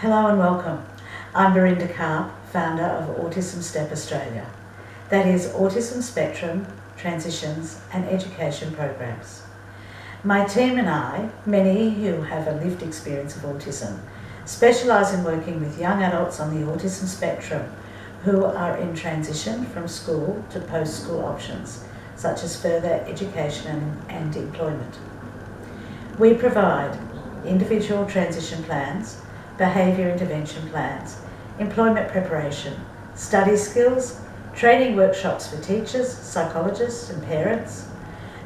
Hello and welcome. I'm Belinda Karp, founder of Autism Step Australia. That is Autism Spectrum, Transitions and Education Programs. My team and I, many who have a lived experience of autism, specialise in working with young adults on the autism spectrum who are in transition from school to post-school options, such as further education and employment. We provide individual transition plans, behaviour intervention plans, employment preparation, study skills, training workshops for teachers, psychologists and parents,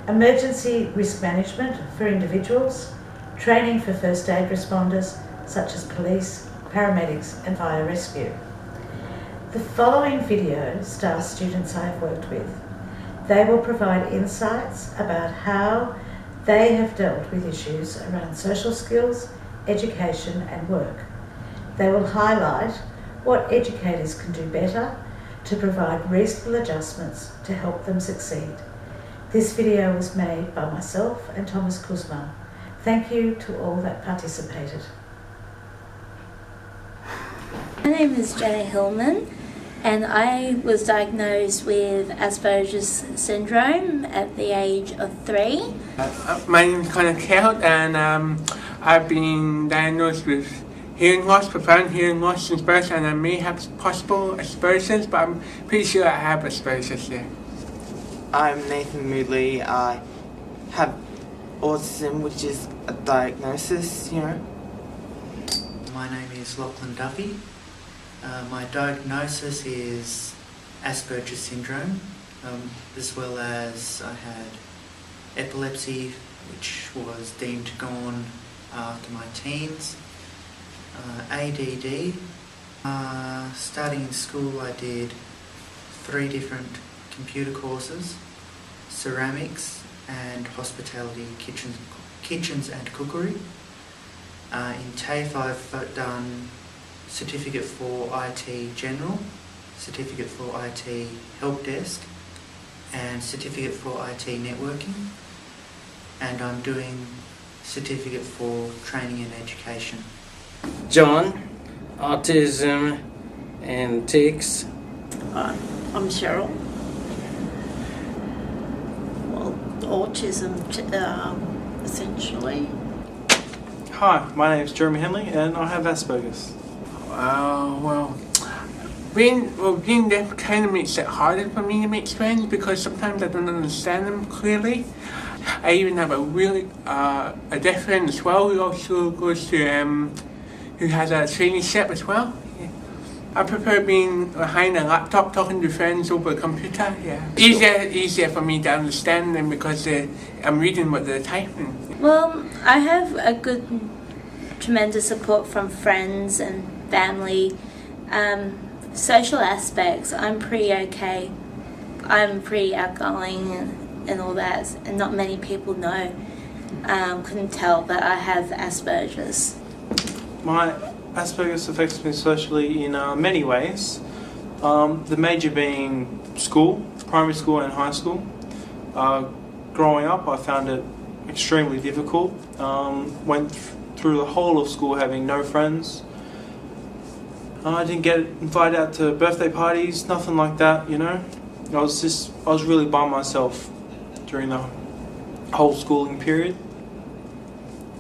emergency risk management for individuals, training for first aid responders such as police, paramedics and fire rescue. The following video stars students I have worked with. They will provide insights about how they have dealt with issues around social skills, education and work. They will highlight what educators can do better to provide reasonable adjustments to help them succeed. This video was made by myself and Thomas Kuzma. Thank you to all that participated. My name is Jenna Hillman and I was diagnosed with Asperger's syndrome at the age of 3. My name is Connor Kell and I've been diagnosed with hearing loss, profound hearing loss since birth, and I may have possible Asperger's, but I'm pretty sure I have Asperger's there. I'm Nathan Moodley. I have autism, which is a diagnosis, My name is Lachlan Duffy. My diagnosis is Asperger's syndrome, as well as I had epilepsy, which was deemed gone after my teens, ADD. Starting in school I did 3 different computer courses, ceramics and hospitality, kitchens and cookery. In TAFE I've done certificate for IT General, certificate for IT Help Desk and certificate for IT Networking, and I'm doing certificate for training and education. John, autism and tics. I'm Cheryl. Well, autism essentially. Hi, my name is Jeremy Henley and I have Asperger's. Being deaf kind of makes it harder for me to make friends because sometimes I don't understand them clearly. I even have a deaf friend as well who also goes to who has a traineeship as well. Yeah. I prefer being behind a laptop talking to friends over a computer. Yeah, easier for me to understand them because I'm reading what they're typing. Well, I have a tremendous support from friends and family. Social aspects, I'm pretty okay. I'm pretty outgoing and all that, and not many people know. Couldn't tell, but I have Asperger's. My Asperger's affects me socially in many ways. The major being school, primary school and high school. Growing up I found it extremely difficult. Went through the whole of school having no friends. I didn't get invited out to birthday parties, nothing like that, I was really by myself during the whole schooling period.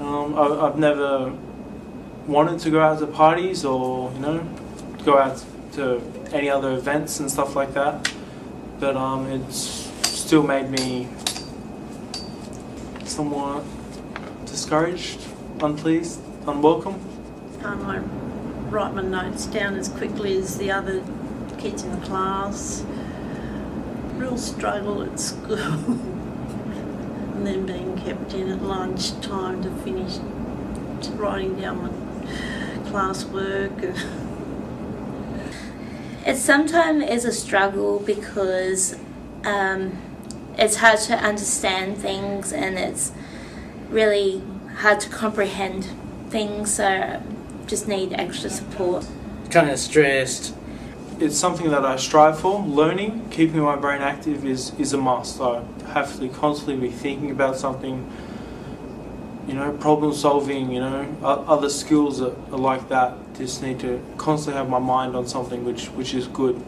I've never wanted to go out to parties or, go out to any other events and stuff like that. But it's still made me somewhat discouraged, unpleased, unwelcome. I write my notes down as quickly as the other kids in the class. Real struggle at school. And then being kept in at lunch time to finish writing down my classwork. It sometimes is a struggle because it's hard to understand things and it's really hard to comprehend things, so just need extra support. Kind of stressed. It's something that I strive for. Learning, keeping my brain active is a must. I have to constantly be thinking about something, problem solving, other skills are like that. Just need to constantly have my mind on something which is good.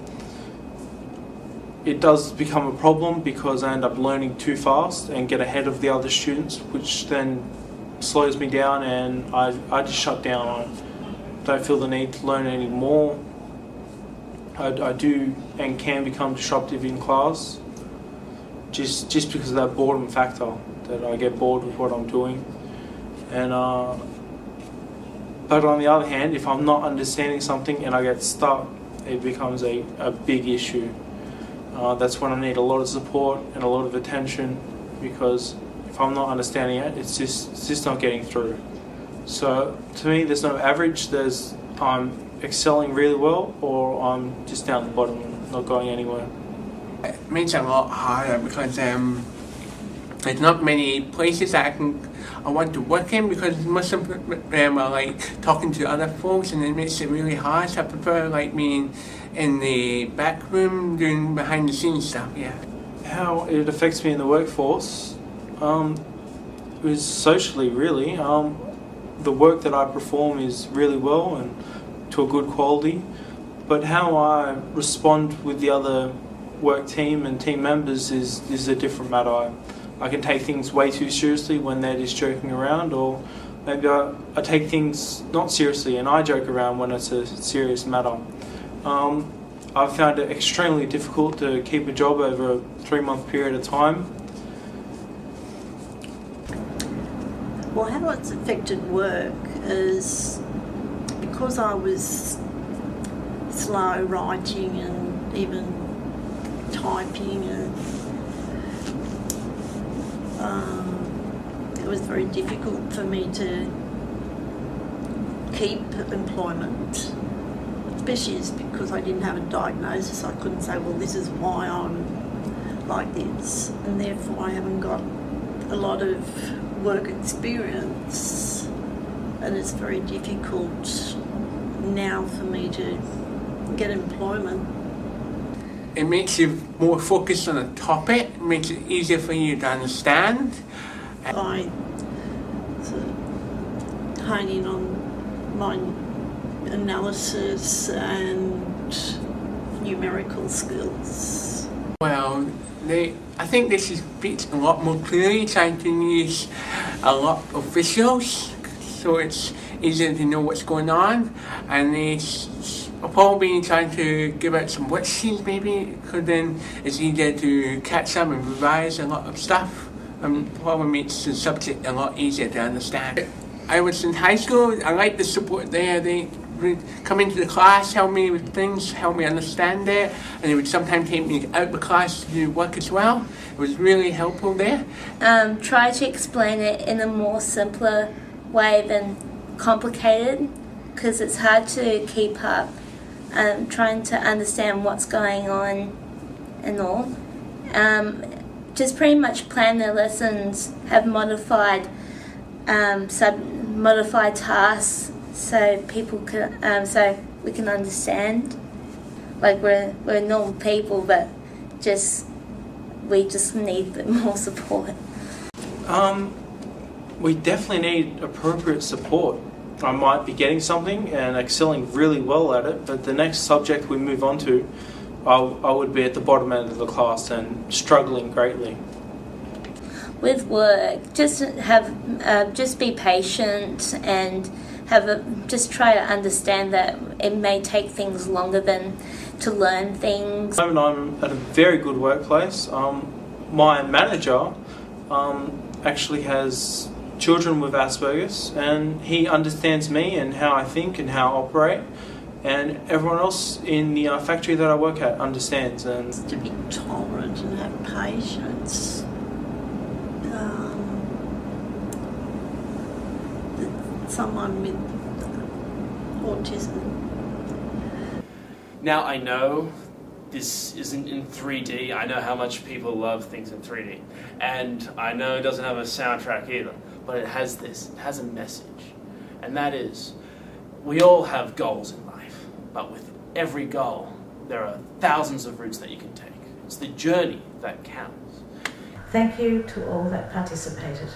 It does become a problem because I end up learning too fast and get ahead of the other students, which then slows me down, and I just shut down. I don't feel the need to learn anymore. I do and can become disruptive in class just because of that boredom factor, that I get bored with what I'm doing. And but on the other hand, if I'm not understanding something and I get stuck, it becomes a big issue. That's when I need a lot of support and a lot of attention, because if I'm not understanding it, it's just not getting through. So to me, there's no average. I'm excelling really well, or I'm just down the bottom and not going anywhere. It makes it a lot harder because there's not many places that I want to work in, because most of them are like talking to other folks, and it makes it really hard. So I prefer like being in the back room doing behind the scenes stuff. Yeah. How it affects me in the workforce is socially, really. The work that I perform is really well and to a good quality, but how I respond with the other work team and team members is a different matter. I can take things way too seriously when they're just joking around, or maybe I take things not seriously and I joke around when it's a serious matter. I've found it extremely difficult to keep a job over a 3-month period of time. Well, how it's affected work is because I was slow writing and even typing, and it was very difficult for me to keep employment, especially because I didn't have a diagnosis. I couldn't say, well, this is why I'm like this, and therefore I haven't got a lot of work experience, and it's very difficult now for me to get employment. It makes you more focused on a topic, it makes it easier for you to understand. I sort of hone in on my analysis and numerical skills. Well, I think this speaks a lot more clearly, trying to use a lot of visuals, so it's easier to know what's going on, and I've probably been trying to give out some worksheets maybe, because then it's easier to catch up and revise a lot of stuff, and probably makes the subject a lot easier to understand. I was in high school, I liked the support there. They would come into the class, help me with things, help me understand it, and they would sometimes take me out of the class to do work as well. It was really helpful there. Try to explain it in a more simpler way than complicated, because it's hard to keep up. Trying to understand what's going on and all. Just pretty much plan their lessons, have modified modified tasks, so people can so we can understand. Like we're normal people, but we just need a bit more support. We definitely need appropriate support. I might be getting something and excelling really well at it, but the next subject we move on to, I would be at the bottom end of the class and struggling greatly. With work, just be patient and just try to understand that it may take things longer than to learn things. At the moment, I'm at a very good workplace. My manager actually has children with Asperger's, and he understands me and how I think and how I operate, and everyone else in the factory that I work at understands. And to be tolerant and have patience. Someone with autism. Now I know this isn't in 3D. I know how much people love things in 3D. And I know it doesn't have a soundtrack either, but it has this. It has a message. And that is, we all have goals in life, but with every goal, there are thousands of routes that you can take. It's the journey that counts. Thank you to all that participated.